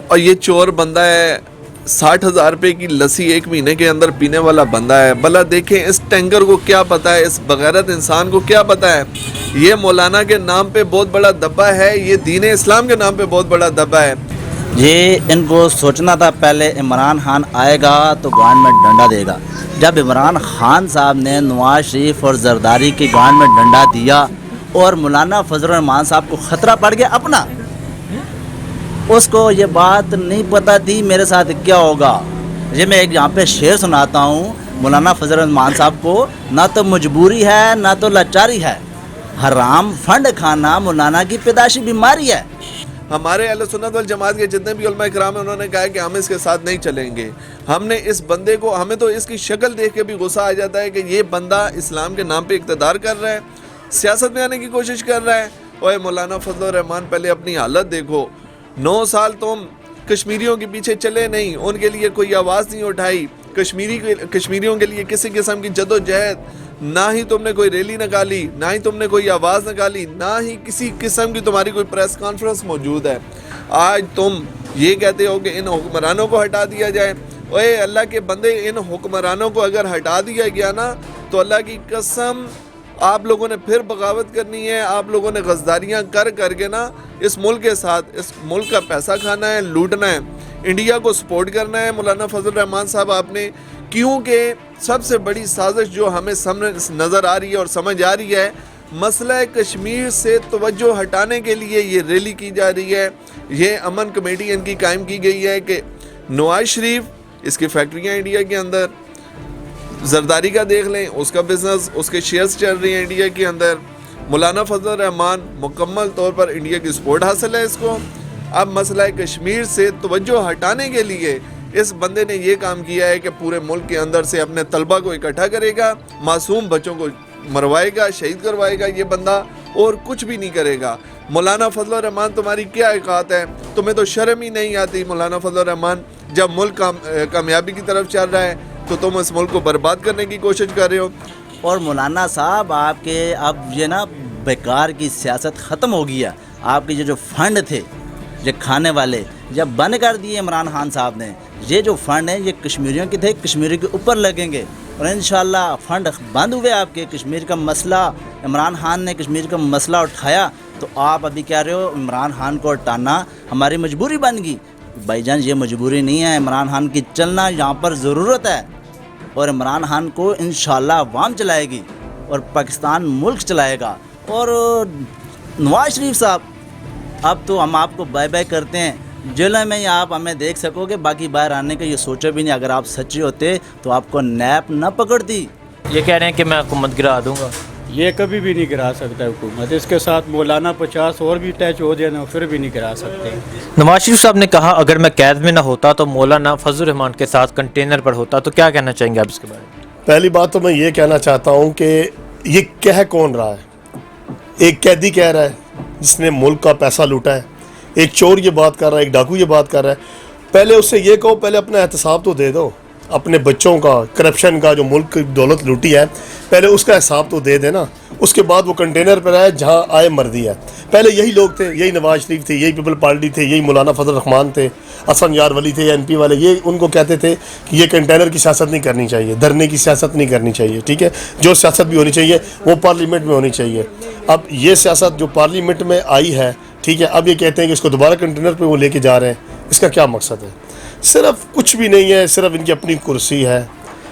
اور یہ چور بندہ ہے، 60,000 روپے کی لسی ایک مہینے کے اندر پینے والا بندہ ہے. بھلا دیکھیں اس ٹینکر کو کیا پتا ہے، اس بغیرت انسان کو کیا پتا ہے. یہ مولانا کے نام پہ بہت بڑا دبا ہے، یہ دین اسلام کے نام پہ بہت بڑا دبا ہے. یہ ان کو سوچنا تھا پہلے عمران خان آئے گا تو گانڈ میں ڈنڈا دے گا. جب عمران خان صاحب نے نواز شریف اور زرداری کی گانڈ میں ڈنڈا دیا اور مولانا فضل الرحمان صاحب کو خطرہ پڑ گیا اپنا، اس کو یہ بات نہیں پتہ تھی میرے ساتھ کیا ہوگا. یہ میں ایک یہاں پہ شعر سناتا ہوں مولانا فضل الرحمان صاحب کو. نہ تو مجبوری ہے نہ تو لاچاری ہے، حرام فنڈ کھانا مولانا کی پیدائشی بیماری ہے. ہمارے اہل سنت والجماعت کے جتنے بھی علماء کرام ہیں انہوں نے کہا ہے کہ ہم اس کے ساتھ نہیں چلیں گے. ہم نے اس بندے کو، ہمیں تو اس کی شکل دیکھ کے بھی غصہ آ جاتا ہے کہ یہ بندہ اسلام کے نام پہ اقتدار کر رہا ہے، سیاست میں آنے کی کوشش کر رہا ہے. اوے مولانا فضل الرحمان پہلے اپنی حالت دیکھو. 9 سال تم کشمیریوں کے پیچھے چلے نہیں، ان کے لیے کوئی آواز نہیں اٹھائی، کشمیریوں کے لیے کسی قسم کی جد و جہد، نہ ہی تم نے کوئی ریلی نکالی، نہ ہی تم نے کوئی آواز نکالی، نہ ہی کسی قسم کی تمہاری کوئی پریس کانفرنس موجود ہے. آج تم یہ کہتے ہو کہ ان حکمرانوں کو ہٹا دیا جائے. اوے اللہ کے بندے، ان حکمرانوں کو اگر ہٹا دیا گیا نا تو اللہ کی قسم آپ لوگوں نے پھر بغاوت کرنی ہے. آپ لوگوں نے غزداریاں کر کے نا اس ملک کے ساتھ، اس ملک کا پیسہ کھانا ہے، لوٹنا ہے، انڈیا کو سپورٹ کرنا ہے. مولانا فضل الرحمان صاحب آپ نے، کیونکہ سب سے بڑی سازش جو ہمیں سامنے نظر آ رہی ہے اور سمجھ آ رہی ہے، مسئلہ کشمیر سے توجہ ہٹانے کے لیے یہ ریلی کی جا رہی ہے. یہ امن کمیٹی ان کی قائم کی گئی ہے کہ نواز شریف، اس کی فیکٹریاں انڈیا کے اندر، زرداری کا دیکھ لیں، اس کا بزنس، اس کے شیئرز چل رہی ہیں انڈیا کے اندر. مولانا فضل الرحمان مکمل طور پر انڈیا کی سپورٹ حاصل ہے اس کو. اب مسئلہ کشمیر سے توجہ ہٹانے کے لیے اس بندے نے یہ کام کیا ہے کہ پورے ملک کے اندر سے اپنے طلبہ کو اکٹھا کرے گا، معصوم بچوں کو مروائے گا، شہید کروائے گا. یہ بندہ اور کچھ بھی نہیں کرے گا. مولانا فضل الرحمان تمہاری کیا اوقات ہے؟ تمہیں تو شرم ہی نہیں آتی مولانا فضل الرحمان. جب ملک کامیابی کی طرف چل رہا ہے تو تم اس ملک کو برباد کرنے کی کوشش کر رہے ہو. اور مولانا صاحب آپ کے اب یہ نا بیکار کی سیاست ختم ہو گیا. آپ کے جو فنڈ تھے یہ کھانے والے جب بند کر دیے عمران خان صاحب نے، یہ جو فنڈ ہیں یہ کشمیریوں کے تھے، کشمیریوں کے اوپر لگیں گے. اور انشاءاللہ فنڈ بند ہوئے آپ کے. کشمیر کا مسئلہ، عمران خان نے کشمیر کا مسئلہ اٹھایا تو آپ ابھی کہہ رہے ہو عمران خان کو ہٹانا ہماری مجبوری بن گئی. بھائی جان یہ مجبوری نہیں ہے، عمران خان کی چلنا یہاں پر ضرورت ہے. اور عمران خان کو انشاءاللہ عوام چلائے گی اور پاکستان ملک چلائے گا. اور نواز شریف صاحب اب تو ہم آپ کو بائے بائے کرتے ہیں. جیلوں میں ہی آپ ہمیں دیکھ سکو گے، باقی باہر آنے کا یہ سوچو بھی نہیں. اگر آپ سچے ہوتے تو آپ کو نیب نہ پکڑتی. یہ کہہ رہے ہیں کہ میں حکومت گرا دوں گا. یہ کبھی بھی نہیں گرا سکتا حکومت. اس کے ساتھ مولانا 50 اور بھی اٹیچ ہو جائے نا پھر بھی نہیں گرا سکتے. نواز شریف صاحب نے کہا اگر میں قید میں نہ ہوتا تو مولانا فضل الرحمان کے ساتھ کنٹینر پر ہوتا. تو کیا کہنا چاہیں گے آپ اس کے بارے میں؟ پہلی بات تو میں یہ کہنا چاہتا ہوں کہ یہ کہہ کون رہا ہے؟ ایک قیدی کہہ رہا ہے جس نے ملک کا پیسہ لوٹا ہے، ایک چور یہ بات کر رہا ہے، ایک ڈاکو یہ بات کر رہا ہے. پہلے اس سے یہ کہو پہلے اپنا احتساب تو دے دو، اپنے بچوں کا، کرپشن کا جو ملک کی دولت لوٹی ہے پہلے اس کا حساب تو دے دینا. اس کے بعد وہ کنٹینر پر آئے جہاں آئے مردی ہے. پہلے یہی لوگ تھے، یہی نواز شریف تھے، یہی پیپل پارٹی تھے، یہی مولانا فضل الرحمان تھے، حسن یار ولی تھے، این پی والے. یہ ان کو کہتے تھے کہ یہ کنٹینر کی سیاست نہیں کرنی چاہیے، دھرنے کی سیاست نہیں کرنی چاہیے. ٹھیک ہے، جو سیاست بھی ہونی چاہیے وہ پارلیمنٹ میں ہونی چاہیے. اب یہ سیاست جو پارلیمنٹ میں آئی ہے، ٹھیک ہے، اب یہ کہتے ہیں کہ اس کو دوبارہ کنٹینر پہ وہ لے کے جا رہے ہیں. اس کا کیا مقصد ہے؟ صرف کچھ بھی نہیں ہے، صرف ان کی اپنی کرسی ہے،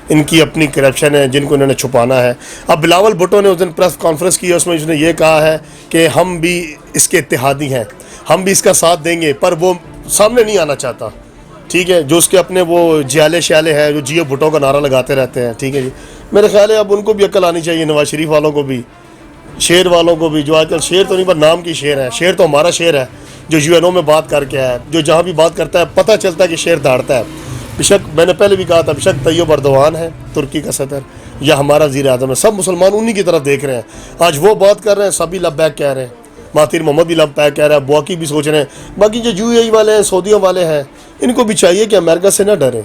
ان کی اپنی کرپشن ہے جن کو انہوں نے چھپانا ہے. اب بلاول بھٹو نے اس دن پریس کانفرنس کی، اس میں اس نے یہ کہا ہے کہ ہم بھی اس کے اتحادی ہیں، ہم بھی اس کا ساتھ دیں گے، پر وہ سامنے نہیں آنا چاہتا. ٹھیک ہے، جو اس کے اپنے وہ جیالے شیالے ہیں جو جیو بھٹو کا نعرہ لگاتے رہتے ہیں. ٹھیک ہے جی، میرے خیال ہے اب ان کو بھی عقل آنی چاہیے، نواز شریف والوں کو بھی، شیر والوں کو بھی، جو آج کل شیر تو نہیں پر نام کی شیر ہے. شیر تو ہمارا شیر ہے جو یو این او میں بات کر کے ہے، جو جہاں بھی بات کرتا ہے پتہ چلتا ہے کہ شیر دھاڑتا ہے. بشک میں نے پہلے بھی کہا تھا، بشک طیب اردوان ہے ترکی کا صدر یا ہمارا وزیر اعظم ہے، سب مسلمان انہی کی طرف دیکھ رہے ہیں. آج وہ بات کر رہے ہیں، سبھی لب بیک کہہ رہے ہیں، مہاتیر محمد بھی لب بیک کہہ رہا ہے، بواکی بھی سوچ رہے ہیں. باقی جو یو اے ای والے ہیں، سعودیوں والے ہیں، ان کو بھی چاہیے کہ امریکہ سے نہ ڈریں.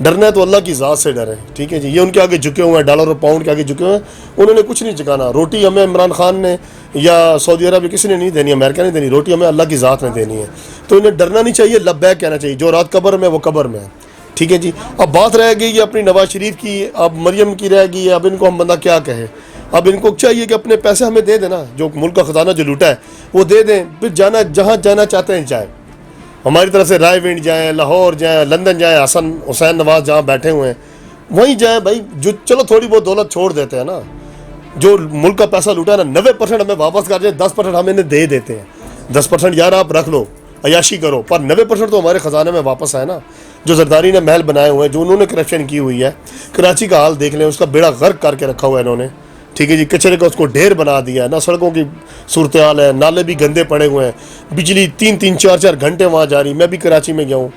ڈرنا ہے تو اللہ کی ذات سے ڈریں, ٹھیک ہے جی. یہ ان کے آگے جھکے ہوئے ہیں, ڈالر اور پاؤنڈ کے آگے جھکے ہوئے ہیں, انہوں نے کچھ نہیں چکانا. روٹی ہمیں عمران خان نے یا سعودی عرب کسی نے نہیں دینی, امریکہ نے دینی, روٹی ہمیں اللہ کی ذات نے دینی ہے. تو انہیں ڈرنا نہیں چاہیے, لبیک کہنا چاہیے. جو رات قبر میں وہ قبر میں ہے, ٹھیک ہے جی. اب بات رہ گئی اپنی نواز شریف کی, اب مریم کی رہ گئی. اب ان کو ہم بندہ کیا کہے, اب ان کو چاہیے کہ اپنے پیسے ہمیں دے دینا, جو ملک کا خزانہ جو لوٹا ہے وہ دے دیں, پھر جانا جہاں جانا چاہتے ہیں جائیں. ہماری طرف سے رائے ونڈ جائیں, لاہور جائیں, لندن جائیں, حسین نواز جہاں بیٹھے ہوئے ہیں وہیں جائیں بھائی. جو چلو تھوڑی بہت دولت چھوڑ دیتے ہیں نا, جو ملک کا پیسہ لوٹا ہے نا 90% ہمیں واپس کر جائیں, 10% ہم انہیں دے دیتے ہیں. 10% یار آپ رکھ لو, عیاشی کرو, پر 90% تو ہمارے خزانے میں واپس آئے نا. جو زرداری نے محل بنائے ہوئے ہیں, جو انہوں نے کرپشن کی ہوئی ہے, کراچی کا حال دیکھ لیں, اس کا بیڑا غرق کر کے رکھا ہوا ہے انہوں نے, ٹھیک ہے جی. کچرے کا اس کو ڈھیر بنا دیا ہے نا, سڑکوں کی صورتحال ہے, نالے بھی گندے پڑے ہوئے ہیں, بجلی 3-3 4-4 گھنٹے وہاں جاری. میں بھی کراچی میں گیا ہوں,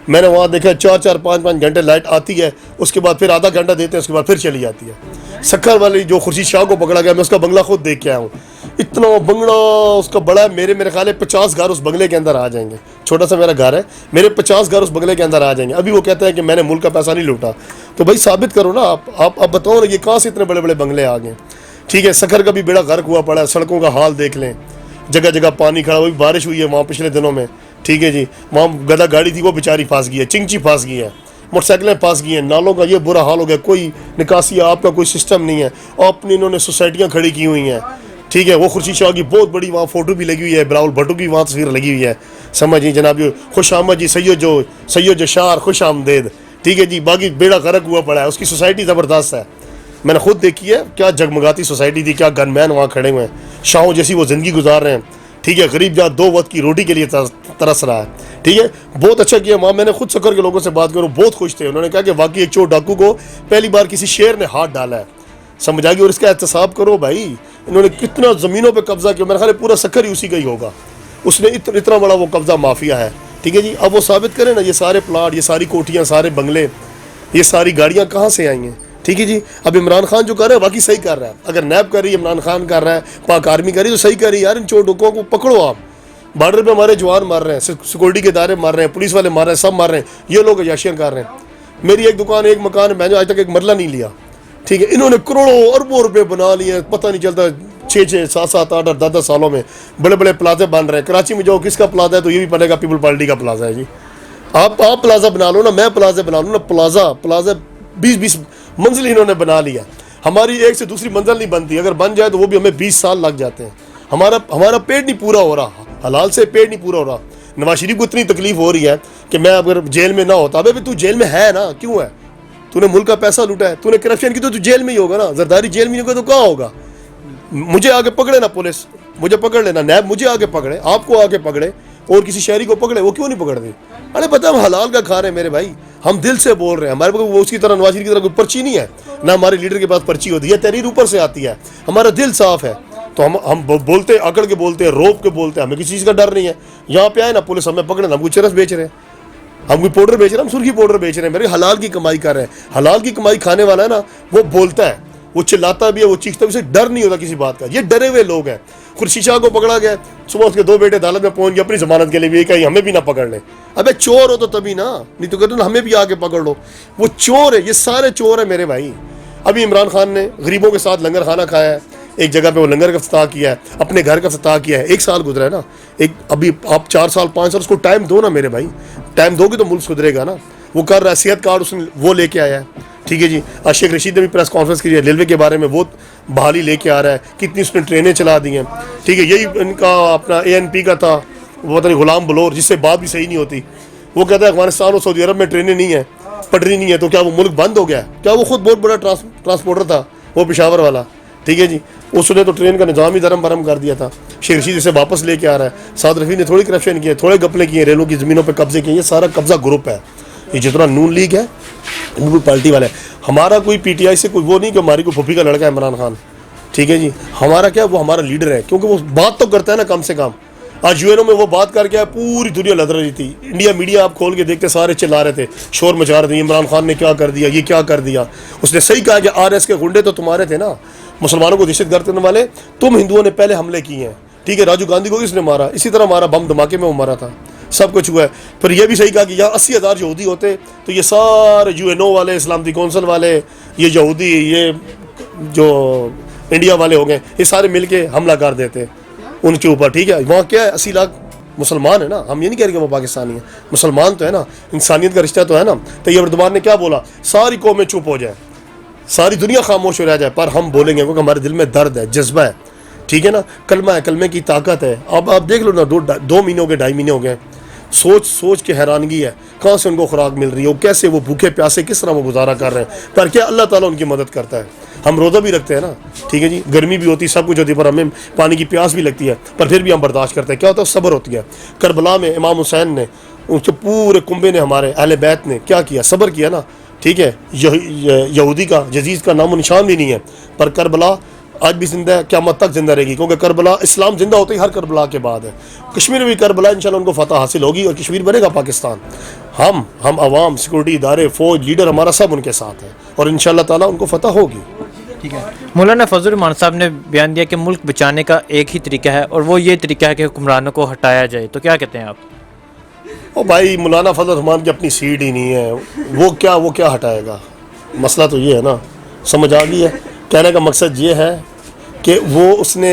میں نے وہاں دیکھا 4-4 5-5 گھنٹے لائٹ آتی ہے, اس کے بعد پھر آدھا گھنٹہ دیتے ہیں, اس کے بعد پھر چلی جاتی ہے. سکھر والی جو خورشید شاہ کو پکڑا گیا, میں اس کا بنگلہ خود دیکھ کے آیا ہوں. اتنا بنگلہ اس کا بڑا ہے, میرے خیال ہے 50 گھر اس بنگلے کے اندر آ جائیں گے. چھوٹا سا میرا گھر ہے, میرے 50 گھر اس بنگلے کے اندر آ جائیں گے. ابھی وہ کہتے ہیں کہ میں نے ملک کا پیسہ نہیں لوٹا. تو بھائی ثابت کرو نا, آپ بتاؤ نا, یہ کہاں سے اتنے بڑے بڑے بنگلے آ گئے, ٹھیک ہے. سکھر کا بھی بیڑا غرق ہوا پڑا ہے, سڑکوں کا حال دیکھ لیں, جگہ جگہ پانی کھڑا. ہوئی بارش ہوئی ہے وہاں پچھلے دنوں میں, ٹھیک ہے جی. وہاں گدا گاڑی تھی وہ بیچاری پھنس گئی ہے, چنگچی پھنس گئی ہے, موٹر سائیکلیں پھنس گئی ہیں, نالوں کا یہ برا حال ہو گیا, کوئی نکاسی آپ کا کوئی سسٹم نہیں ہے. اور اپنی انہوں نے سوسائٹیاں کھڑی کی ہوئی ہیں, ٹھیک ہے. وہ خورشید شاہ کی بہت بڑی وہاں فوٹو بھی لگی ہوئی ہے, بلاول بھٹو کی وہاں تصویر لگی ہوئی ہے, سمجھیں جناب. خوش آمد جی سید جو شار خوش آمدید, ٹھیک ہے جی. باقی بیڑا غرق ہوا پڑا ہے, اس کی سوسائٹی زبردست ہے, میں نے خود دیکھی ہے. کیا جگمگاتی سوسائٹی تھی, کیا گن مین وہاں کھڑے ہوئے ہیں, شاہوں جیسی وہ زندگی گزار رہے ہیں, ٹھیک ہے. غریب جہاں 2 وقت کی روٹی کے لیے ترس رہا ہے, ٹھیک ہے. بہت اچھا کیا وہاں. میں نے خود سکر کے لوگوں سے بات کروں, بہت خوش تھے. انہوں نے کہا کہ واقعی ایک چور ڈاکو کو پہلی بار کسی شیر نے ہاتھ ڈالا ہے, سمجھ آ گئی. اور اس کا احتساب کرو بھائی, انہوں نے کتنا زمینوں پہ قبضہ کیا. میرا خیال ہے پورا سکر ہی اسی کا ہی ہوگا, اس نے اتنا بڑا وہ قبضہ مافیا ہے, ٹھیک ہے جی. اب وہ ثابت کریں نا, یہ سارے پلاٹ, یہ ساری کوٹھیاں, سارے بنگلے, یہ ساری گاڑیاں کہاں سے آئی ہیں, ٹھیک ہے جی. اب عمران خان جو کر رہا ہے واقعی صحیح کر رہا ہے. اگر نیب کر رہی ہے, عمران خان کر رہا ہے, پاک آرمی کر رہی ہے, تو صحیح کر رہی ہے یار. ان چور ڈکوں کو پکڑو آپ. بارڈر پہ ہمارے جوان مار رہے ہیں, سیکورٹی کے ادارے مار رہے ہیں, پولیس والے مار رہے ہیں, سب مار رہے ہیں, یہ لوگ عیاشیاں کر رہے ہیں. میری ایک دکان, ایک مکان, میں نے آج تک ایک مرلہ نہیں لیا, ٹھیک ہے. انہوں نے کروڑوں اربوں روپے بنا لیے, پتہ نہیں چلتا. 6 7 8 10 سالوں میں بڑے بڑے پلازے بن رہے ہیں. کراچی میں جو کس کا پلازا ہے تو یہ بھی پڑے گا پیپل پارٹی کا پلازا ہے جی. آپ پلازا بنا لو نا, میں پلازا بنا لوں نا. پلازا 20 منزل انہوں نے بنا لیا. ہماری ایک سے دوسری منزل نہیں بنتی, اگر بن جائے تو وہ بھی ہمیں 20 سال لگ جاتے ہیں. ہمارا پیٹ نہیں پورا ہو رہا, حلال سے پیٹ نہیں پورا ہو رہا. نواز شریف کو اتنی تکلیف ہو رہی ہے کہ میں اگر جیل میں نہ ہوتا. ابے تو جیل میں ہے نا, کیوں ہے؟ تو نے ملک کا پیسہ لوٹا ہے, تو نے کرپشن کی, تو جیل میں ہی ہوگا نا. زرداری جیل میں نہیں ہوگا تو کہاں ہوگا؟ مجھے آگے پکڑے نا پولیس, مجھے پکڑ لینا, نیب مجھے آگے پکڑے, آپ کو آگے پکڑے, اور کسی شہری کو پکڑے, وہ کیوں نہیں پکڑ دے؟ ارے پتہ ہم حلال کا کھا رہے ہیں میرے بھائی, ہم دل سے بول رہے ہیں. ہمارے پاس اس کی طرح نواز شریف کی طرح کوئی پرچی نہیں ہے, نہ ہمارے لیڈر کے پاس پرچی ہوتی ہے. تحریر اوپر سے آتی ہے, ہمارا دل صاف ہے. تو ہم بولتے, اکڑ کے بولتے ہیں, روپ کے بولتے ہیں, ہمیں کسی چیز کا ڈر نہیں ہے. یہاں پہ آئے نا پولیس, ہمیں پکڑے نا, ہم کوئی چرس بیچ رہے ہیں, ہم کوئی پاؤڈر بیچ رہے ہیں, ہم سرخی پاؤڈر بیچ رہے ہیں. میرے حلال کی کمائی کر رہے ہیں. حلال کی کمائی کھانے والا ہے نا, وہ بولتا ہے, وہ چلاتا بھی ہے, وہ چیختا ہے, اسے ڈر نہیں ہوتا کسی بات کا. یہ ڈرے ہوئے لوگ ہیں. خورشید شاہ کو پکڑا گیا, صبح اس کے 2 بیٹے عدالت میں پہنچ گئے اپنی ضمانت کے لیے بھی, کہیں ہمیں بھی نہ پکڑ لیں. ابے چور ہو تو تبھی نا, نہیں تو کہتے ہمیں بھی آ کے پکڑ لو. وہ چور ہے, یہ سارے چور ہیں میرے بھائی. ابھی عمران خان نے غریبوں کے ساتھ لنگر کھانا کھایا ہے, ایک جگہ پہ وہ لنگر کا افتتاح کیا ہے, اپنے گھر کا افتتاح کیا ہے. 1 سال گزرا ہے نا, ابھی آپ 4 سال 5 سال اس کو ٹائم دو نا میرے بھائی, ٹائم دو گے تو ملک سدھرے گا نا. وہ کر رہا ہے, صحت کارڈ اس نے وہ لے کے آیا ہے, ٹھیک ہے جی. شیخ رشید نے بھی پریس کانفرنس کی ہے, ریلوے کے بارے میں وہ بحالی لے کے آ رہا ہے, کتنی اس نے ٹرینیں چلا دی ہیں, ٹھیک ہے. یہی ان کا اپنا ANP کا تھا, وہ پتہ نہیں غلام بلور, جس سے بات بھی صحیح نہیں ہوتی. وہ کہتا ہے افغانستان اور سعودی عرب میں ٹرینیں نہیں ہیں, پٹری نہیں ہے, تو کیا وہ ملک بند ہو گیا ہے؟ کیا وہ خود بہت بڑا ٹرانسپورٹر تھا, وہ پشاور والا, ٹھیک ہے جی. اس نے تو ٹرین کا نظام ہی درم برم کر دیا تھا. شیخ رشید اسے واپس لے کے آ رہا ہے. سعد رفیع نے تھوڑی کرپشن کی ہے, تھوڑے گپلے کیے, ریلوں کی زمینوں پہ قبضے کیے. یہ سارا قبضہ گروپ ہے. یہ جتنا نون لیگ ہے, پیپل پارٹی والے, ہمارا کوئی PTI سے کوئی وہ نہیں کہ ہماری کوئی پھوپھی کا لڑکا ہے عمران خان, ٹھیک ہے جی. ہمارا کیا, وہ ہمارا لیڈر ہے, کیونکہ وہ بات تو کرتا ہے نا کم سے کم. آج UNO میں وہ بات کر کے پوری دنیا لد رہی تھی. انڈیا میڈیا آپ کھول کے دیکھتے, سارے چلا رہے تھے, شور مچا رہے تھے, عمران خان نے کیا کر دیا, یہ کیا کر دیا. اس نے صحیح کہا کہ RS کے گنڈے تو تمہارے تھے نا, مسلمانوں کو دہشت گرد کرنے والے, تم ہندوؤں نے پہلے حملے کیے ہیں, ٹھیک ہے. راجیو گاندھی کو کس نے مارا؟ اسی طرح مارا, بم دھماکے میں وہ مارا تھا. سب کچھ ہوا ہے. پھر یہ بھی صحیح کہا کہ یہاں 80,000 یہودی ہوتے تو یہ سارے UNO والے, سلامتی کونسل والے, یہ یہودی, یہ جو انڈیا والے ہو گئے, یہ سارے مل کے حملہ کر دیتے ان کے اوپر. ٹھیک ہے, وہاں کیا ہے 80 لاکھ مسلمان ہے نا, ہم یہ نہیں کہہ رہے کہ وہ پاکستانی ہیں, مسلمان تو ہے نا, انسانیت کا رشتہ تو ہے نا. طیب اردوان نے کیا بولا, ساری قومیں چپ ہو جائیں, ساری دنیا خاموش ہو رہ جائے, پر ہم بولیں گے کیونکہ ہمارے دل میں درد ہے, جذبہ ہے. ٹھیک ہے نا, کلمہ ہے, کلمے کی طاقت ہے. اب آپ دیکھ لو نا, 2 مہینے ہو گئے, 2.5 مہینے ہو گئے, سوچ کے حیرانگی ہے کہاں سے ان کو خوراک مل رہی ہے, وہ کیسے وہ بھوکے پیاسے کس طرح وہ گزارا کر رہے ہیں, پر کیا اللہ تعالیٰ ان کی مدد کرتا ہے. ہم روزہ بھی رکھتے ہیں نا, ٹھیک ہے جی, گرمی بھی ہوتی ہے, سب کچھ ہوتی ہے, پر ہمیں پانی کی پیاس بھی لگتی ہے, پر پھر بھی ہم برداشت کرتے ہیں. کیا ہوتا ہے, صبر ہوتی ہے. کربلا میں امام حسین نے, ان کے پورے کنبے نے, ہمارے اہل بیت نے کیا کیا, صبر کیا نا. ٹھیک ہے, یہودی کا یزید کا نام و نشان بھی نہیں ہے, پر کربلا آج بھی زندہ ہے, قیامت تک زندہ رہے گی, کیونکہ کربلا, اسلام زندہ ہوتا ہی ہر کربلا کے بعد ہے. کشمیر میں بھی کربلا انشاءاللہ ان کو فتح حاصل ہوگی اور کشمیر بنے گا پاکستان. ہم عوام, سیکورٹی ادارے, فوج, لیڈر, ہمارا سب ان کے ساتھ ہے, اور انشاءاللہ تعالیٰ ان کو فتح ہوگی. ٹھیک ہے. مولانا فضل الرحمان صاحب نے بیان دیا کہ ملک بچانے کا ایک ہی طریقہ ہے, اور وہ یہ طریقہ ہے کہ حکمرانوں کو ہٹایا جائے, تو کیا کہتے ہیں آپ؟ او بھائی, مولانا فضل الرحمان کی اپنی سیٹ ہی نہیں ہے, وہ کیا ہٹائے گا. مسئلہ تو یہ ہے نا, سمجھ آ گئی ہے. کہنے کا مقصد یہ ہے کہ وہ اس نے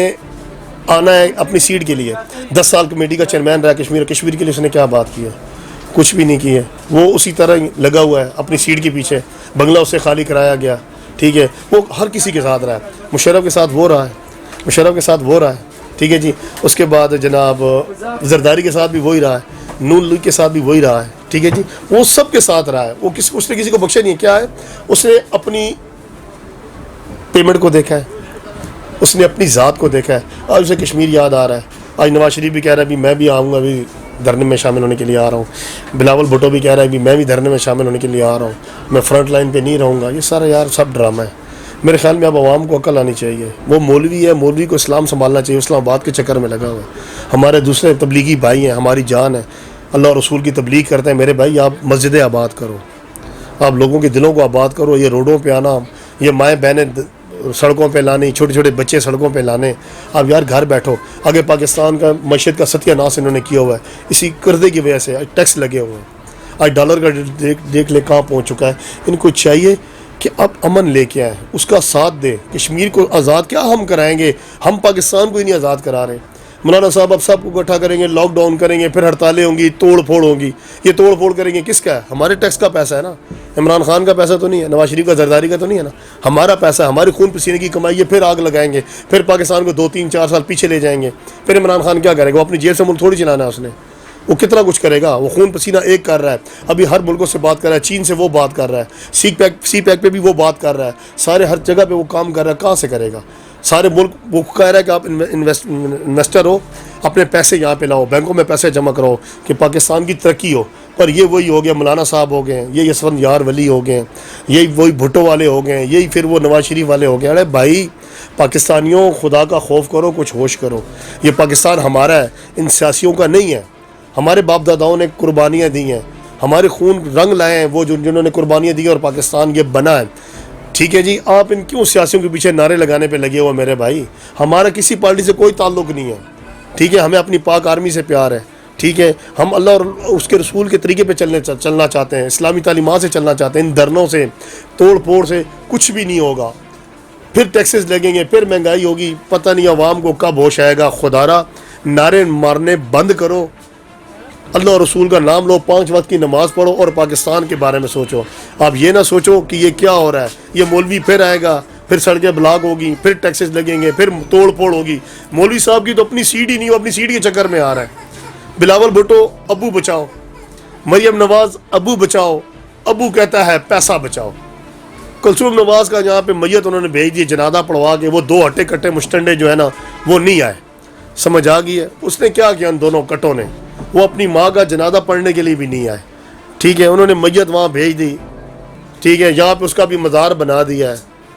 آنا ہے اپنی سیٹ کے لیے. 10 سال کمیٹی کا چیئرمین رہا کشمیر کے لیے, اس نے کیا بات کی ہے, کچھ بھی نہیں کی ہے. وہ اسی طرح لگا ہوا ہے اپنی سیٹ کے پیچھے, بنگلہ اسے خالی کرایا گیا. ٹھیک ہے, وہ ہر کسی کے ساتھ رہا ہے, مشرف کے ساتھ وہ رہا ہے, ٹھیک ہے جی. اس کے بعد جناب زرداری کے ساتھ بھی وہی رہا ہے, نون لیگ کے ساتھ بھی وہی رہا ہے. ٹھیک ہے جی, وہ سب کے ساتھ رہا ہے. اس نے کسی کو بخشا نہیں ہے. کیا ہے, اس نے اپنی پیمنٹ کو دیکھا ہے, اس نے اپنی ذات کو دیکھا ہے. آج اسے کشمیر یاد آ رہا ہے. آج نواز شریف بھی کہہ رہا ہے میں بھی آؤں گا, ابھی دھرنے میں شامل ہونے کے لیے آ رہا ہوں. بلاول بھٹو بھی کہہ رہا ہے میں بھی دھرنے میں شامل ہونے کے لیے آ رہا ہوں, میں فرنٹ لائن پہ نہیں رہوں گا. یہ سارا یار سب ڈرامہ ہے. میرے خیال میں اب عوام کو عقل آنی چاہیے. وہ مولوی ہے, مولوی کو اسلام سنبھالنا چاہیے, اسلام آباد کے چکر میں لگا ہوا ہے. ہمارے دوسرے تبلیغی بھائی ہیں, ہماری جان ہے, اللہ اور رسول کی تبلیغ کرتے ہیں. میرے بھائی, آپ مسجدیں آباد کرو, آپ لوگوں کے دلوں کو آباد کرو. یہ روڈوں پہ آنا, یہ مائیں بہنیں سڑکوں پہ لانے, چھوٹے چھوٹے بچے سڑکوں پہ لانے, اب یار گھر بیٹھو. آگے پاکستان کا معیشت کا ستیہ ناش انہوں نے کیا ہوا ہے اسی قرضے کی وجہ سے. ٹیکس لگے ہوئے ہیں. آج ڈالر کا دیکھ لے کہاں پہنچ چکا ہے. ان کو چاہیے کہ اب امن لے کے آئیں, اس کا ساتھ دیں. کشمیر کو آزاد کیا ہم کرائیں گے, ہم پاکستان کو ہی نہیں آزاد کرا رہے. مولانا صاحب اب سب کو اکٹھا کریں گے, لاک ڈاؤن کریں گے, پھر ہڑتالیں ہوں گی, توڑ پھوڑ ہوگی. یہ توڑ پھوڑ کریں گے کس کا ہے, ہمارے ٹیکس کا پیسہ ہے نا. عمران خان کا پیسہ تو نہیں ہے, نواز شریف کا, زرداری کا تو نہیں ہے نا, ہمارا پیسہ ہے, ہمارے خون پسینے کی کمائی ہے. پھر آگ لگائیں گے, پھر پاکستان کو 2 3 4 سال پیچھے لے جائیں گے. پھر عمران خان کیا کرے گا, وہ اپنی جیب سے ملک تھوڑی چلانا ہے اس نے. وہ کتنا کچھ کرے گا, وہ خون پسینہ ایک کر رہا ہے. ابھی ہر ملکوں سے بات کر رہا ہے, چین سے وہ بات کر رہا ہے, سی پیک پہ بھی وہ بات کر رہا ہے, سارے ہر جگہ پہ وہ کام کر رہا ہے. کہاں سے کرے گا, سارے ملک وہ کہہ رہا ہے کہ آپ انویسٹر ہو, اپنے پیسے یہاں پہ لاؤ, بینکوں میں پیسے جمع کراؤ کہ پاکستان کی ترقی ہو. پر یہ وہی ہو گیا, مولانا صاحب ہو گئے ہیں, یہ یسونت یار ولی ہو گئے ہیں, یہی وہی بھٹو والے ہو گئے ہیں, یہی پھر وہ نواز شریف والے ہو گئے. ارے بھائی پاکستانیوں, خدا کا خوف کرو, کچھ ہوش کرو. یہ پاکستان ہمارا ہے, ان سیاسیوں کا نہیں ہے. ہمارے باپ داداؤں نے قربانیاں دی ہیں, ہمارے خون رنگ لائے ہیں وہ جنہوں نے قربانیاں دی ہیں, اور پاکستان یہ بنا ہے. ٹھیک ہے جی, آپ ان کیوں سیاسیوں کے پیچھے نعرے لگانے پہ لگے ہو میرے بھائی. ہمارا کسی پارٹی سے کوئی تعلق نہیں ہے. ٹھیک ہے, ہمیں اپنی پاک آرمی سے پیار ہے. ٹھیک ہے, ہم اللہ اور اس کے رسول کے طریقے پہ چلنا چاہتے ہیں, اسلامی تعلیمات سے چلنا چاہتے ہیں. ان دھرنوں سے, توڑ پھوڑ سے کچھ بھی نہیں ہوگا. پھر ٹیکسز لگیں گے, پھر مہنگائی ہوگی, پتہ نہیں عوام کو کب ہوش آئے گا. خدارا نعرے مارنے بند کرو, اللہ اور رسول کا نام لو, 5 وقت کی نماز پڑھو, اور پاکستان کے بارے میں سوچو. آپ یہ نہ سوچو کہ یہ کیا ہو رہا ہے, یہ مولوی پھر آئے گا, پھر سڑکیں بلاک ہوگی, پھر ٹیکسز لگیں گے, پھر توڑ پھوڑ ہوگی. مولوی صاحب کی تو اپنی سیٹ ہی نہیں, وہ اپنی سیٹ کے چکر میں آ رہا ہے. بلاول بھٹو ابو بچاؤ, مریم نواز ابو بچاؤ, ابو کہتا ہے پیسہ بچاؤ. کلثوم نواز کا جہاں پہ میت انہوں نے بھیج دی جنازہ پڑھوا کے, وہ 2 ہٹے کٹے مشٹنڈے جو ہے نا وہ نہیں آئے. سمجھ آ گئی ہے. اس نے کیا کیا ان دونوں کٹوں نے, وہ اپنی ماں کا جنازہ پڑھنے کے لیے بھی نہیں آئے. ٹھیک ہے, انہوں نے میت وہاں بھیج دی. ٹھیک ہے, یہاں پہ اس کا بھی مزار بنا دیا ہے.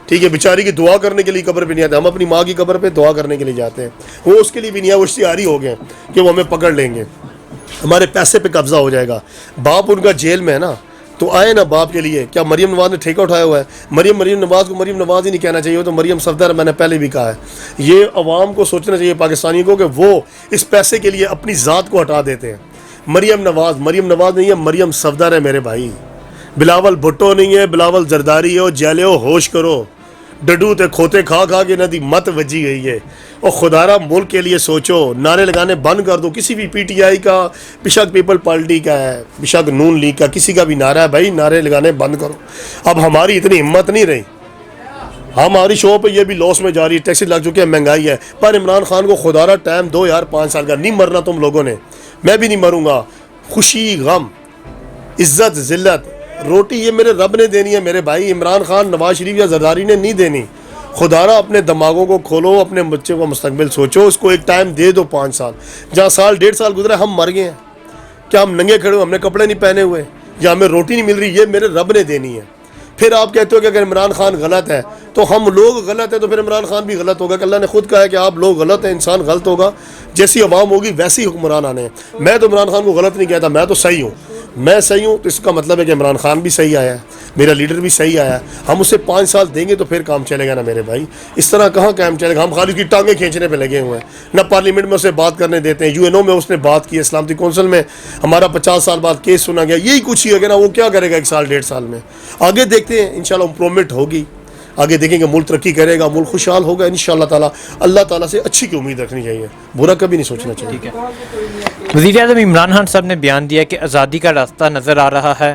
ٹھیک ہے, بیچاری کی دعا کرنے کے لیے قبر پہ نہیں آتے. ہم اپنی ماں کی قبر پہ دعا کرنے کے لیے جاتے ہیں, وہ اس کے لیے بھی نہیں آئے. وہ اشتہاری ہو گئے کہ وہ ہمیں پکڑ لیں گے, ہمارے پیسے پہ قبضہ ہو جائے گا. باپ ان کا جیل میں ہے نا, تو آئے نا باپ کے لیے. کیا مریم نواز نے ٹھیکہ اٹھایا ہوا ہے؟ مریم نواز کو مریم نواز ہی نہیں کہنا چاہیے, تو مریم صفدر, میں نے پہلے بھی کہا ہے. یہ عوام کو سوچنا چاہیے, پاکستانی کو, کہ وہ اس پیسے کے لیے اپنی ذات کو ہٹا دیتے ہیں. مریم نواز نہیں ہے، مریم صفدر ہے میرے بھائی. بلاول بھٹو نہیں ہے، بلاول زرداری ہے. جیلے ہو ہوش کرو، ڈڈو تے کھوتے کھا کھا کے ندی مت وجی گئی ہے. اور خدارہ ملک کے لیے سوچو، نعرے لگانے بند کر دو. کسی بھی پی ٹی آئی کا، بشک پیپل پارٹی کا ہے، بشک نون لیگ کا، کسی کا بھی نعرہ ہے بھائی، نعرے لگانے بند کرو. اب ہماری اتنی ہمت نہیں رہی. ہماری شو پہ یہ بھی لاس میں جا رہی ہے، ٹیکسی لگ چکے ہیں، مہنگائی ہے. پر عمران خان کو خدارہ ٹائم دو یار، 5 سال کا. نہیں مرنا تم لوگوں نے، میں بھی نہیں مروں گا. خوشی غم عزت ذلت روٹی یہ میرے رب نے دینی ہے میرے بھائی. عمران خان، نواز شریف یا زرداری نے نہیں دینی. خدارہ اپنے دماغوں کو کھولو، اپنے بچے کو مستقبل سوچو. اس کو ایک ٹائم دے دو 5 سال. جہاں سال 1.5 سال گزرا ہم مر گئے ہیں. کیا ہم ننگے کھڑے ہوئے، ہم نے کپڑے نہیں پہنے ہوئے، یا ہمیں روٹی نہیں مل رہی؟ یہ میرے رب نے دینی ہے. پھر آپ کہتے ہو کہ اگر عمران خان غلط ہے تو ہم لوگ غلط ہیں، تو پھر عمران خان بھی غلط ہوگا. کہ اللہ نے خود کہا ہے کہ آپ لوگ غلط ہیں، انسان غلط ہوگا. جیسی عوام ہوگی ویسی حکمران آنے ہیں. میں تو عمران خان کو غلط نہیں کہتا، میں تو صحیح ہوں. میں صحیح ہوں تو اس کا مطلب ہے کہ عمران خان بھی صحیح آیا ہے، میرا لیڈر بھی صحیح آیا ہے. ہم اسے 5 سال دیں گے تو پھر کام چلے گا نا میرے بھائی. اس طرح کہاں کام چلے گا؟ ہم خالی اس کی ٹانگیں کھینچنے پہ لگے ہوئے ہیں. نہ پارلیمنٹ میں اسے بات کرنے دیتے ہیں. UN میں اس نے بات کی، سلامتی کونسل میں ہمارا 50 سال بعد کیس سنا گیا. یہی کچھ ہی ہے نا. وہ کیا کرے گا 1 سال 1.5 سال میں؟ آگے دیکھتے ہیں، انشاءاللہ امپرومنٹ ہوگی. آگے دیکھیں گے، ملک ترقی کرے گا، ملک خوشحال ہوگا انشاءاللہ تعالیٰ. اللہ تعالیٰ سے اچھی کی امید رکھنی چاہیے، برا کبھی نہیں سوچنا چاہیے. وزیر اعظم عمران خان صاحب نے بیان دیا کہ آزادی کا راستہ نظر آ رہا ہے،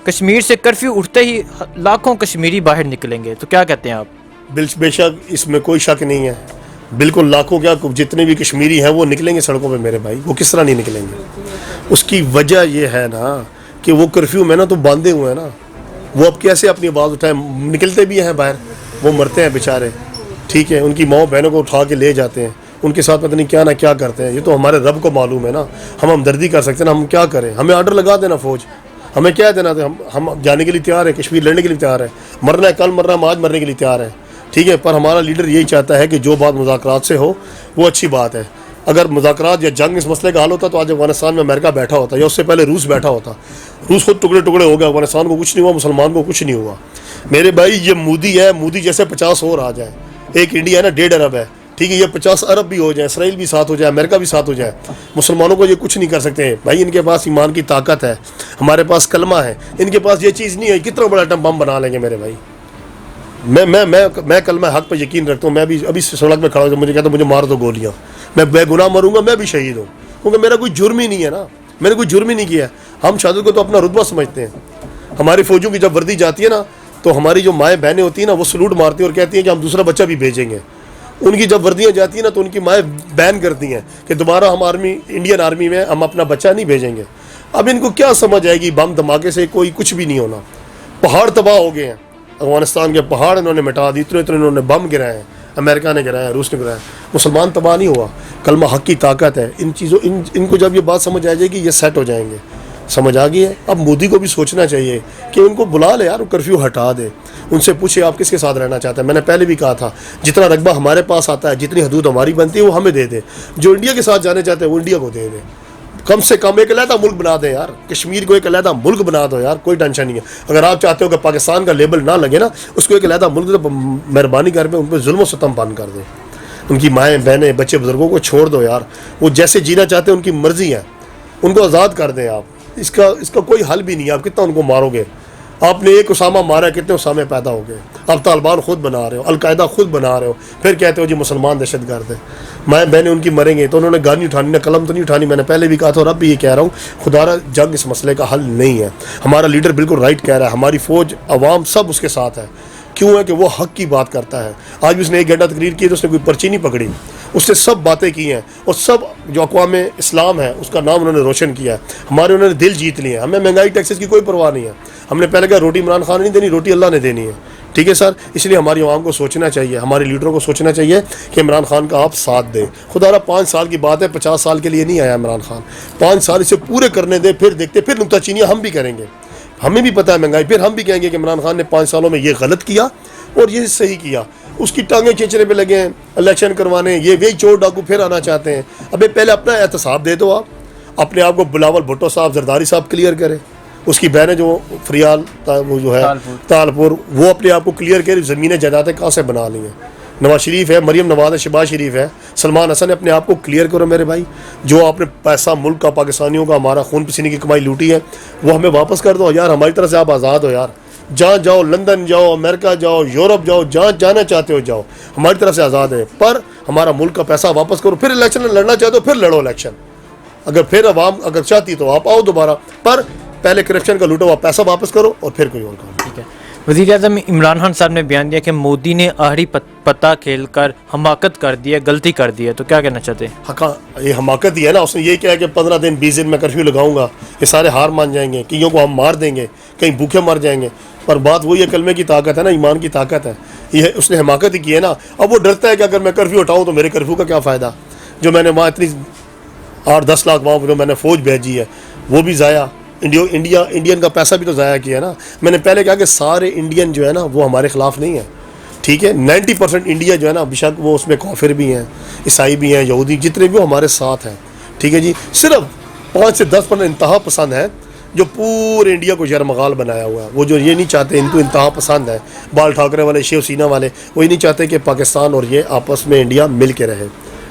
کشمیر سے کرفیو اٹھتے ہی لاکھوں کشمیری باہر نکلیں گے، تو کیا کہتے ہیں آپ؟ بے شک اس میں کوئی شک نہیں ہے. بالکل لاکھوں کیا جتنے بھی کشمیری ہیں وہ نکلیں گے سڑکوں پہ میرے بھائی. وہ کس طرح نہیں نکلیں گے؟ اس کی وجہ یہ ہے نا کہ وہ کرفیو میں نا تو باندھے ہوئے ہیں نا. وہ اب کیسے اپنی آواز اٹھائیں؟ نکلتے بھی ہیں باہر، وہ مرتے ہیں بیچارے. ٹھیک ہے، ان کی ماؤں بہنوں کو اٹھا کے لے جاتے ہیں، ان کے ساتھ پتہ نہیں کیا نہ کیا کرتے ہیں. یہ تو ہمارے رب کو معلوم ہے نا. ہم ہمدردی کر سکتے ہیں نا. ہم کیا کریں؟ ہمیں آرڈر لگا دینا فوج، ہمیں کیا دینا تھا. ہم جانے کے لیے تیار ہیں، کشمیر لڑنے کے لیے تیار ہیں. مرنا ہے کل مرنا، ہم آج مرنے کے لیے تیار ہیں. ٹھیک ہے، پر ہمارا لیڈر یہی چاہتا ہے کہ جو بات مذاکرات سے ہو وہ اچھی بات ہے. اگر مذاکرات یا جنگ اس مسئلے کا حل ہوتا تو آج افغانستان میں امریکہ بیٹھا ہوتا، یا اس سے پہلے روس بیٹھا ہوتا. روس خود ٹکڑے ٹکڑے ہو گیا، افغانستان کو کچھ نہیں ہوا، مسلمان کو کچھ نہیں ہوا. میرے بھائی یہ مودی ہے، مودی جیسے 50 اور آ جائیں. ایک انڈیا ہے نا 1.5 ارب ہے. ٹھیک ہے، یہ 50 ارب بھی ہو جائیں، اسرائیل بھی ساتھ ہو جائے، امریکہ بھی ساتھ ہو جائے، مسلمانوں کو یہ کچھ نہیں کر سکتے ہیں بھائی. ان کے پاس ایمان کی طاقت ہے، ہمارے پاس کلمہ ہے. ان کے پاس یہ چیز نہیں ہے. کتنا بڑا ایٹم بم بنا لیں گے میرے بھائی. میں کلمہ حق پہ یقین رکھتا ہوں. میں بھی ابھی سڑک میں کھڑا ہوں، مجھے کہتا ہوں مجھے مار دو گولیاں، میں بے گناہ مروں گا، میں بھی شہید ہوں. کیونکہ میرا کوئی جرم ہی نہیں ہے نا، میں نے کوئی جرم ہی نہیں کیا. ہم شہادت کو تو اپنا رتبہ سمجھتے ہیں. ہماری فوجوں کی جب وردی جاتی ہے نا تو ہماری جو مائیں بہنیں ہوتی ہیں نا وہ سلوٹ مارتی ہیں اور کہتی ہیں کہ ہم دوسرا بچہ بھی بھیجیں گے. ان کی جب وردیاں جاتی ہیں نا تو ان کی مائیں بین کرتی ہیں کہ دوبارہ ہم انڈین آرمی میں ہم اپنا بچہ نہیں بھیجیں گے. اب ان کو کیا سمجھ آئے گی؟ بم دھماکے سے کوئی کچھ بھی نہیں ہونا. پہاڑ تباہ ہو گئے ہیں، افغانستان کے پہاڑ انہوں نے مٹا دی. اتنے انہوں نے بم گرائے ہیں، امریکہ نے گرایا، روس نے گرایا. مسلمان تباہ نہیں ہوا. کلمہ حق کی طاقت ہے. ان چیزوں ان کو جب یہ بات سمجھ آ جائے گی یہ سیٹ ہو جائیں گے. سمجھ آ گئی ہے. اب مودی کو بھی سوچنا چاہیے کہ ان کو بلا لے یار، کرفیو ہٹا دے. ان سے پوچھے آپ کس کے ساتھ رہنا چاہتے ہیں. میں نے پہلے بھی کہا تھا جتنا رقبہ ہمارے پاس آتا ہے، جتنی حدود ہماری بنتی ہے وہ ہمیں دے دے. جو انڈیا کے ساتھ جانے چاہتے ہیں وہ انڈیا کو دے دے. کم سے کم ایک علیحدہ ملک بنا دیں یار. کشمیر کو ایک علیحدہ ملک بنا دو یار، کوئی ٹینشن نہیں ہے. اگر آپ چاہتے ہو کہ پاکستان کا لیبل نہ لگے نا، اس کو ایک علیحدہ ملک تو مہربانی کر کے ان پہ ظلم و ستم بند کر دو. ان کی مائیں بہنیں بچے بزرگوں کو چھوڑ دو یار. وہ جیسے جینا چاہتے ہیں ان کی مرضی ہے، ان کو آزاد کر دیں آپ. اس کا کوئی حل بھی نہیں ہے. آپ کتنا ان کو مارو گے؟ آپ نے ایک اسامہ مارا، کتنے اسامے پیدا ہو گئے. آپ طالبان خود بنا رہے ہو، القاعدہ خود بنا رہے ہو، پھر کہتے ہو جی مسلمان دہشت گرد ہیں. مائیں بہنیں ان کی مریں گے تو انہوں نے گان نہیں اٹھانی، نہ قلم تو نہیں اٹھانی. میں نے پہلے بھی کہا تھا اور اب بھی یہ کہہ رہا ہوں، خدا جنگ اس مسئلے کا حل نہیں ہے. ہمارا لیڈر بالکل رائٹ کہہ رہا ہے. ہماری فوج، عوام سب اس کے ساتھ ہے. کیوں ہے کہ وہ حق کی بات کرتا ہے. آج بھی اس نے 1 گھنٹہ تقریر کی تو اس نے کوئی پرچی نہیں پکڑی. اس سے سب باتیں کی ہیں اور سب جو اقوام اسلام ہے اس کا نام انہوں نے روشن کیا ہے. ہمارے انہوں نے دل جیت لیے ہیں. ہمیں مہنگائی ٹیکسز کی کوئی پرواہ نہیں ہے. ہم نے پہلے کہا روٹی عمران خان نہیں دینی، روٹی اللہ نے دینی ہے. ٹھیک ہے سر. اس لیے ہماری عوام کو سوچنا چاہیے، ہمارے لیڈروں کو سوچنا چاہیے کہ عمران خان کا آپ ساتھ دیں. خدا را 5 سال کی بات ہے، 50 سال کے لیے نہیں آیا عمران خان. 5 سال اسے پورے کرنے دیں، پھر دیکھتے. پھر نکتہ چینیاں ہم بھی کریں گے. ہمیں بھی پتہ ہے مہنگائی. پھر ہم بھی کہیں گے کہ عمران خان نے 5 سالوں میں یہ غلط کیا اور یہ صحیح کیا. اس کی ٹانگیں کھینچنے پہ لگے ہیں، الیکشن کروانے. یہ وہی چور ڈاکو پھر آنا چاہتے ہیں. ابھی پہلے اپنا احتساب دے دو. آپ اپنے آپ کو بلاول بھٹو صاحب، زرداری صاحب کلیئر کریں. اس کی بہنیں جو فریال وہ جو ہے تالپور، وہ اپنے آپ کو کلیئر کرے. زمینیں جائیدادیں کہاں سے بنا لی ہیں نواز شریف ہے, مریم نواز ہے, شہباز شریف ہے, سلمان حسن ہے, اپنے آپ کو کلیئر کرو میرے بھائی. جو آپ نے پیسہ ملک کا, پاکستانیوں کا, ہمارا خون پسینے کی کمائی لوٹی ہے, وہ ہمیں واپس کر دو یار. ہماری طرف سے آپ آزاد ہو یار, جہاں جاؤ, لندن جاؤ, امریکہ جاؤ, یورپ جاؤ, جہاں جانا چاہتے ہو جاؤ, ہماری طرف سے آزاد ہے. پر ہمارا ملک کا پیسہ واپس کرو. پھر الیکشن لڑنا چاہتے ہو پھر لڑو الیکشن, اگر پھر عوام اگر چاہتی تو آپ آؤ دوبارہ, پر پہلے کرپشن کا لوٹا ہوا پیسہ واپس کرو اور پھر کوئی اور کام. ٹھیک ہے. وزیر اعظم عمران خان صاحب نے بیان دیا کہ مودی نے آہری پتہ کھیل کر حماقت کر دی ہے, غلطی کر دی ہے, تو کیا کہنا چاہتے ہیں؟ یہ حماقت ہی ہے نا. اس نے یہ کہا کہ 15 دن 20 دن میں کرفیو لگاؤں گا, یہ سارے ہار مان جائیں گے, کئیوں کو ہم مار دیں گے, کہیں بھوکے مر جائیں گے. پر بات وہی ہے, کلمے کی طاقت ہے نا, ایمان کی طاقت ہے. یہ اس نے حماقت ہی کی ہے نا. اب وہ ڈرتا ہے کہ اگر میں کرفیو اٹھاؤں تو میرے کرفیو کا کیا فائدہ, جو میں نے وہاں اتنی 8-10 لاکھ وہاں جو میں نے فوج بھیجی ہے وہ بھی ضائع, انڈین کا پیسہ بھی تو ضائع کیا ہے نا. میں نے پہلے کہا کہ سارے انڈین جو ہے نا وہ ہمارے خلاف نہیں ہیں, ٹھیک ہے. 90% انڈیا جو ہے نا, بیشک وہ اس میں کافر بھی ہیں, عیسائی بھی ہیں, یہودی, جتنے بھی وہ ہمارے ساتھ ہیں, ٹھیک ہے جی. صرف 5 سے 10% انتہا پسند ہیں جو پورے انڈیا کو یرمغال بنایا ہوا ہے. وہ جو یہ نہیں چاہتے, ان کو انتہا پسند ہے, بال ٹھاکرے والے, شیو سینا والے, وہ یہ نہیں چاہتے کہ پاکستان اور یہ آپس میں انڈیا مل کے رہے,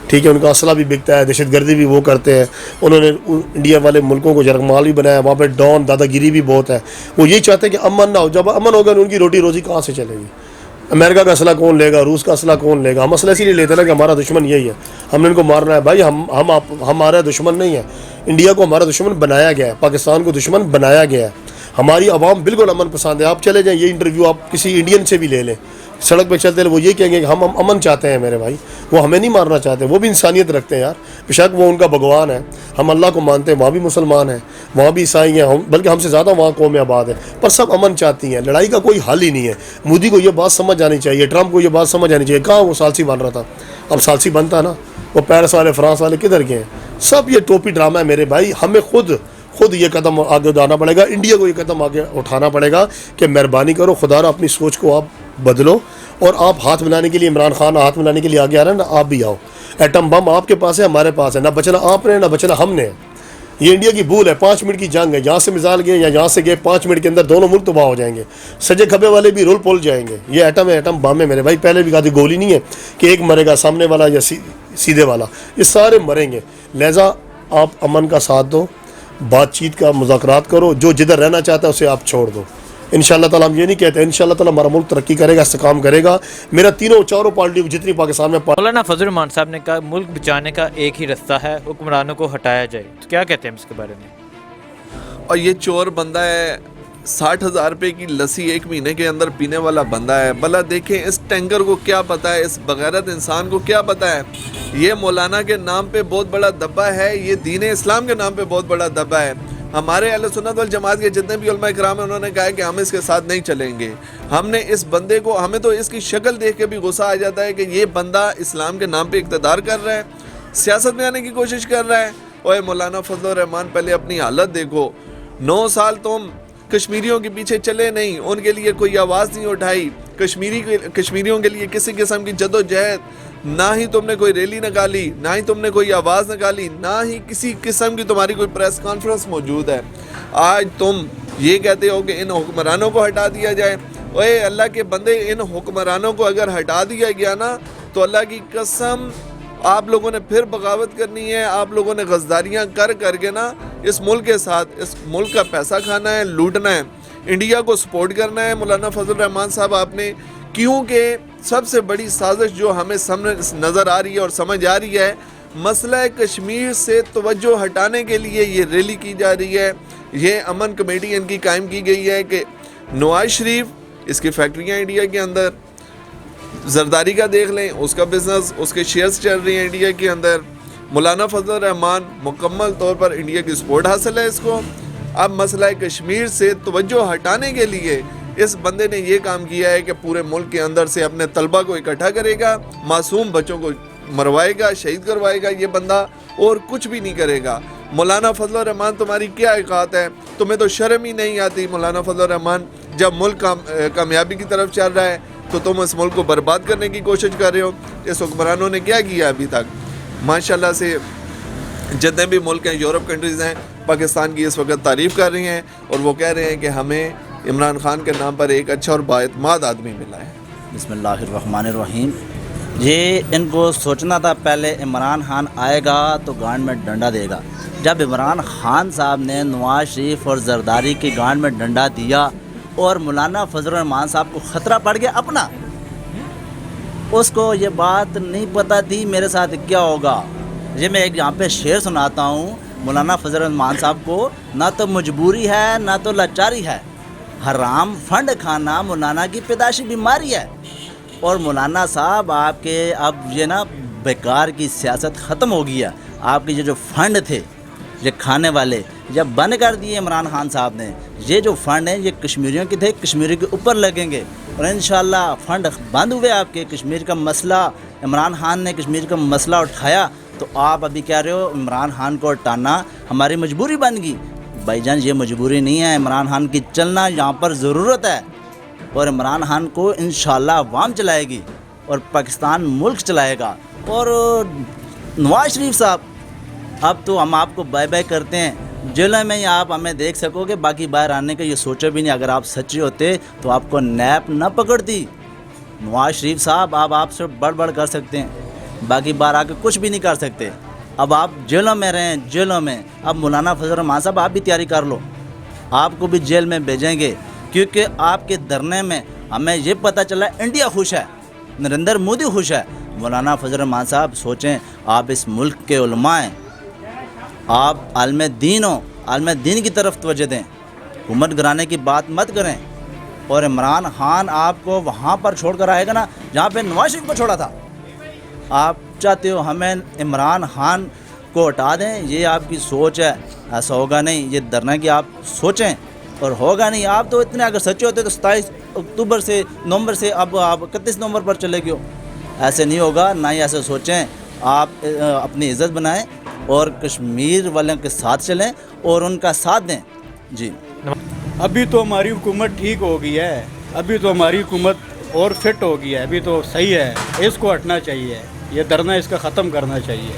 ٹھیک ہے. ان کا اسلحہ بھی بکتا ہے, دہشت گردی بھی وہ کرتے ہیں. انہوں نے انڈیا والے ملکوں کو یرغمال بھی بنایا, وہاں پہ ڈان دادا گیری بھی بہت ہے. وہ یہی چاہتے ہیں کہ امن نہ ہو. جب امن ہوگا ان کی روٹی روزی کہاں سے چلے گی؟ امریکہ کا اسلحہ کون لے گا, روس کا اسلحہ کون لے گا؟ ہم اسلحہ اسی لیے لیتے ہیں کہ ہمارا دشمن یہی ہے, ہم نے ان کو مارنا ہے. بھائی ہم ہمارا دشمن نہیں ہے, انڈیا کو ہمارا دشمن بنایا گیا ہے, پاکستان کو دشمن بنایا گیا ہے. ہماری عوام بالکل امن پسند ہے. آپ چلے جائیں, یہ انٹرویو آپ کسی انڈین سے بھی لے لیں, سڑک پہ چلتے وہ یہ کہیں گے کہ ہم امن چاہتے ہیں میرے بھائی. وہ ہمیں نہیں مارنا چاہتے, وہ بھی انسانیت رکھتے ہیں یار. بیشک وہ ان کا بھگوان ہے, ہم اللہ کو مانتے ہیں, وہاں بھی مسلمان ہیں, وہاں بھی عیسائی ہیں, بلکہ ہم سے زیادہ وہاں قومیں آباد ہیں, پر سب امن چاہتی ہیں. لڑائی کا کوئی حل ہی نہیں ہے. مودی کو یہ بات سمجھ آنی چاہیے, ٹرمپ کو یہ بات سمجھ آنی چاہیے. کہاں وہ سالسی بن رہا تھا, اب سالسی بنتا نا. وہ پیرس والے, فرانس والے کدھر گئے ہیں؟ سب یہ ٹوپی ڈرامہ ہے میرے بھائی. ہمیں خود یہ قدم آگے اٹھانا پڑے گا, انڈیا کو یہ قدم آگے اٹھانا پڑے گا کہ مہربانی کرو خدا را اپنی سوچ کو آپ بدلو, اور آپ ہاتھ ملانے کے لیے, عمران خان ہاتھ ملانے کے لیے آگے آ رہا ہے نا, آپ بھی آؤ. ایٹم بم آپ کے پاس ہے, ہمارے پاس ہے, نہ بچنا آپ نے نہ بچنا ہم نے. یہ انڈیا کی بھول ہے. 5 منٹ کی جنگ ہے, یہاں سے مثال گئے یا یہاں سے گئے, 5 منٹ کے اندر دونوں ملک تباہ ہو جائیں گے. سجے کھبے والے بھی رول پول جائیں گے. یہ ایٹم ہے, ایٹم بم ہے میرے بھائی. پہلے بھی کہا تھی, گولی نہیں ہے کہ ایک مرے گا, سامنے والا یا سیدھے والا, یہ سارے مریں گے. لہذا آپ امن کا ساتھ دو, بات چیت کا مذاکرات کرو, جو جدھر رہنا چاہتا ہے اسے آپ چھوڑ دو. انشاءاللہ تعالیٰ ہم یہ نہیں کہتے, انشاءاللہ تعالیٰ ہمارا ملک ترقی کرے گا, استحکام کرے گا. میرا چاروں پارٹیوں جتنی پاکستان میں مولانا فضل الرحمان صاحب نے کہا ملک بچانے کا ایک ہی رستہ ہے, حکمرانوں کو ہٹایا جائے. تو کیا کہتے ہیں اس کے بارے میں؟ اور یہ چور بندہ ہے, 60,000 روپے کی لسی 1 مہینے کے اندر پینے والا بندہ ہے. بھلا دیکھیں اس ٹینکر کو کیا پتا ہے, اس بغیرت انسان کو کیا پتا ہے. یہ مولانا کے نام پہ بہت بڑا دبا ہے, یہ دین اسلام کے نام پہ بہت بڑا دبا ہے. ہمارے اہل سنت والجماعت کے جتنے بھی علماء کرام ہیں, انہوں نے کہا ہے کہ ہم اس کے ساتھ نہیں چلیں گے. ہم نے اس بندے کو, ہمیں تو اس کی شکل دیکھ کے بھی غصہ آ جاتا ہے کہ یہ بندہ اسلام کے نام پہ اقتدار کر رہا ہے, سیاست میں آنے کی کوشش کر رہا ہے. اوے مولانا فضل الرحمان, پہلے اپنی حالت دیکھو. 9 سال تم کشمیریوں کے پیچھے چلے نہیں, ان کے لیے کوئی آواز نہیں اٹھائی, کشمیریوں کے لیے کسی قسم کی جدوجہد, نہ ہی تم نے کوئی ریلی نکالی, نہ ہی تم نے کوئی آواز نکالی, نہ ہی کسی قسم کی تمہاری کوئی پریس کانفرنس موجود ہے. آج تم یہ کہتے ہو کہ ان حکمرانوں کو ہٹا دیا جائے. اوے اللہ کے بندے, ان حکمرانوں کو اگر ہٹا دیا گیا نا تو اللہ کی قسم آپ لوگوں نے پھر بغاوت کرنی ہے. آپ لوگوں نے غزداریاں کر کے نا اس ملک کے ساتھ, اس ملک کا پیسہ کھانا ہے, لوٹنا ہے, انڈیا کو سپورٹ کرنا ہے. مولانا فضل الرحمان صاحب آپ نے, کیونکہ سب سے بڑی سازش جو ہمیں سامنے نظر آ رہی ہے اور سمجھ آ رہی ہے, مسئلہ کشمیر سے توجہ ہٹانے کے لیے یہ ریلی کی جا رہی ہے. یہ امن کمیٹی ان کی قائم کی گئی ہے کہ نواز شریف, اس کی فیکٹریاں انڈیا کے اندر, زرداری کا دیکھ لیں, اس کا بزنس, اس کے شیئرز چل رہی ہیں انڈیا کے اندر. مولانا فضل الرحمان مکمل طور پر انڈیا کی سپورٹ حاصل ہے اس کو. اب مسئلہ کشمیر سے توجہ ہٹانے کے لیے اس بندے نے یہ کام کیا ہے کہ پورے ملک کے اندر سے اپنے طلبہ کو اکٹھا کرے گا, معصوم بچوں کو مروائے گا, شہید کروائے گا. یہ بندہ اور کچھ بھی نہیں کرے گا. مولانا فضل الرحمان, تمہاری کیا اوقات ہے, تمہیں تو شرم ہی نہیں آتی. مولانا فضل الرحمان, جب ملک کامیابی کی طرف چل رہا ہے تو تم اس ملک کو برباد کرنے کی کوشش کر رہے ہو. اس حکمرانوں نے کیا کیا ابھی تک؟ ماشاءاللہ سے جتنے بھی ملک ہیں, یورپ کنٹریز ہیں, پاکستان کی اس وقت تعریف کر رہی ہیں, اور وہ کہہ رہے ہیں کہ ہمیں عمران خان کے نام پر ایک اچھا اور بااعتماد آدمی ملا ہے. بسم اللہ الرحمن الرحیم. یہ ان کو سوچنا تھا پہلے عمران خان آئے گا تو گانڈ میں ڈنڈا دے گا. جب عمران خان صاحب نے نواز شریف اور زرداری کی گانڈ میں ڈنڈا دیا اور مولانا فضل الرحمان صاحب کو خطرہ پڑ گیا اپنا، اس کو یہ بات نہیں پتہ تھی میرے ساتھ کیا ہوگا. یہ میں ایک یہاں پہ شعر سناتا ہوں مولانا فضل الرحمان صاحب کو. نہ تو مجبوری ہے نہ تو لاچاری ہے، حرام فنڈ کھانا مولانا کی پیدائشی بیماری ہے. اور مولانا صاحب آپ کے اب یہ نا بیکار کی سیاست ختم ہو گئی ہے. آپ کے یہ جو فنڈ تھے یہ کھانے والے جب بند کر دیے عمران خان صاحب نے، یہ جو فنڈ ہیں یہ کشمیریوں کے تھے، کشمیری کے اوپر لگیں گے. اور انشاءاللہ فنڈ بند ہوئے آپ کے. کشمیر کا مسئلہ عمران خان نے کشمیر کا مسئلہ اٹھایا تو آپ ابھی کہہ رہے ہو عمران خان کو ہٹانا ہماری مجبوری بن گئی. بھائی جان یہ مجبوری نہیں ہے، عمران خان کی چلنا یہاں پر ضرورت ہے. اور عمران خان کو انشاءاللہ عوام چلائے گی اور پاکستان ملک چلائے گا. اور نواز شریف صاحب اب تو ہم آپ کو بائے بائے کرتے ہیں. جیلوں میں ہی آپ ہمیں دیکھ سکو گے، باقی باہر آنے کا یہ سوچے بھی نہیں. اگر آپ سچے ہوتے تو آپ کو نیب نہ پکڑتی. نواز شریف صاحب آپ سے بڑھ کر سکتے ہیں، باقی باہر آ کے کچھ بھی نہیں کر سکتے. اب آپ جیلوں میں رہیں، جیلوں میں. اب مولانا فضل الرحمان صاحب آپ بھی تیاری کر لو، آپ کو بھی جیل میں بھیجیں گے. کیونکہ آپ کے دھرنے میں ہمیں یہ پتہ چلا انڈیا خوش ہے، نریندر مودی خوش ہے. مولانا فضل الرحمان صاحب سوچیں، آپ اس ملک کے علماء ہیں، آپ عالم دین ہو، عالم دین کی طرف توجہ دیں، حکومت گرانے کی بات مت کریں. اور عمران خان آپ کو وہاں پر چھوڑ کر آئے گا نا جہاں پہ نواز شریف کو چھوڑا تھا. آپ چاہتے ہو ہمیں عمران خان کو ہٹا دیں، یہ آپ کی سوچ ہے. ایسا ہوگا نہیں، یہ دھرنا کی آپ سوچیں اور ہوگا نہیں. آپ تو اتنے اگر سچے ہوتے تو 27 اکتوبر سے نومبر سے اب آپ 31 نومبر پر چلے گئے ہو. ایسے نہیں ہوگا، نہ ہی ایسے سوچیں. آپ اپنی عزت بنائیں اور کشمیر والوں کے ساتھ چلیں اور ان کا ساتھ دیں. جی ابھی تو ہماری حکومت ٹھیک ہو گئی ہے، ابھی تو ہماری حکومت اور فٹ ہو گئی ہے، ابھی تو صحیح ہے. اس کو ہٹنا چاہیے، یہ دھرنا اس کا ختم کرنا چاہیے.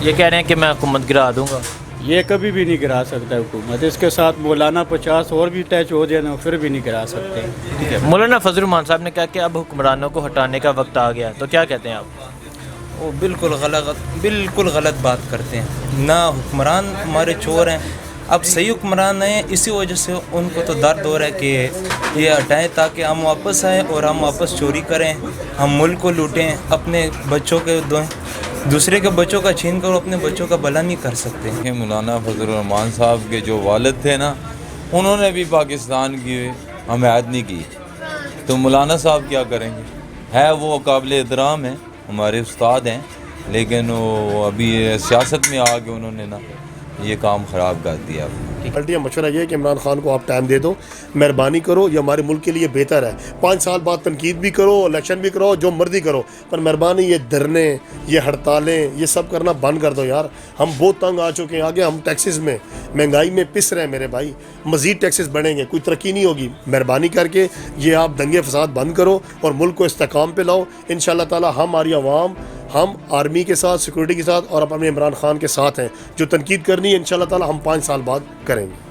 یہ کہہ رہے ہیں کہ میں حکومت گرا دوں گا. یہ کبھی بھی نہیں گرا سکتا حکومت. اس کے ساتھ مولانا 50 اور بھی اٹیچ ہو جائے نا پھر بھی نہیں گرا سکتے. مولانا فضل الرحمان صاحب نے کہا کہ اب حکمرانوں کو ہٹانے کا وقت آ گیا، تو کیا کہتے ہیں آپ؟ وہ بالکل غلط بات کرتے ہیں. نہ حکمران ہمارے چور ہیں، اب صحیح حکمران ہیں، اسی وجہ سے ان کو تو درد ہو رہا ہے کہ یہ ہٹائیں تاکہ ہم واپس آئیں اور ہم واپس چوری کریں، ہم ملک کو لوٹیں، اپنے بچوں کے دوسرے کے بچوں کا چھین کر اپنے بچوں کا بھلا نہیں کر سکتے. مولانا فضل الرحمان صاحب کے جو والد تھے نا، انہوں نے بھی پاکستان کی حمایت نہیں کی، تو مولانا صاحب کیا کریں گے؟ ہے وہ قابل احترام ہیں، ہمارے استاد ہیں، لیکن وہ ابھی سیاست میں آ کے انہوں نے نا یہ کام خراب کر دیا. مشورہ یہ ہے کہ عمران خان کو آپ ٹائم دے دو، مہربانی کرو، یہ ہمارے ملک کے لیے بہتر ہے. 5 سال بعد تنقید بھی کرو، الیکشن بھی کرو، جو مرضی کرو، پر مہربانی یہ دھرنے، یہ ہڑتالیں، یہ سب کرنا بند کر دو یار. ہم بہت تنگ آ چکے ہیں. آگے ہم ٹیکسز میں مہنگائی میں پس رہے ہیں میرے بھائی، مزید ٹیکسز بڑھیں گے، کوئی ترقی نہیں ہوگی. مہربانی کر کے یہ آپ دنگے فساد بند کرو اور ملک کو استحکام پہ لاؤ. انشاءاللہ تعالی ہماری عوام، ہم آرمی کے ساتھ، سیکورٹی کے ساتھ اور اپنے عمران خان کے ساتھ ہیں. جو تنقید کرنی ہے انشاءاللہ تعالی ہم 5 سال بعد کریں گے.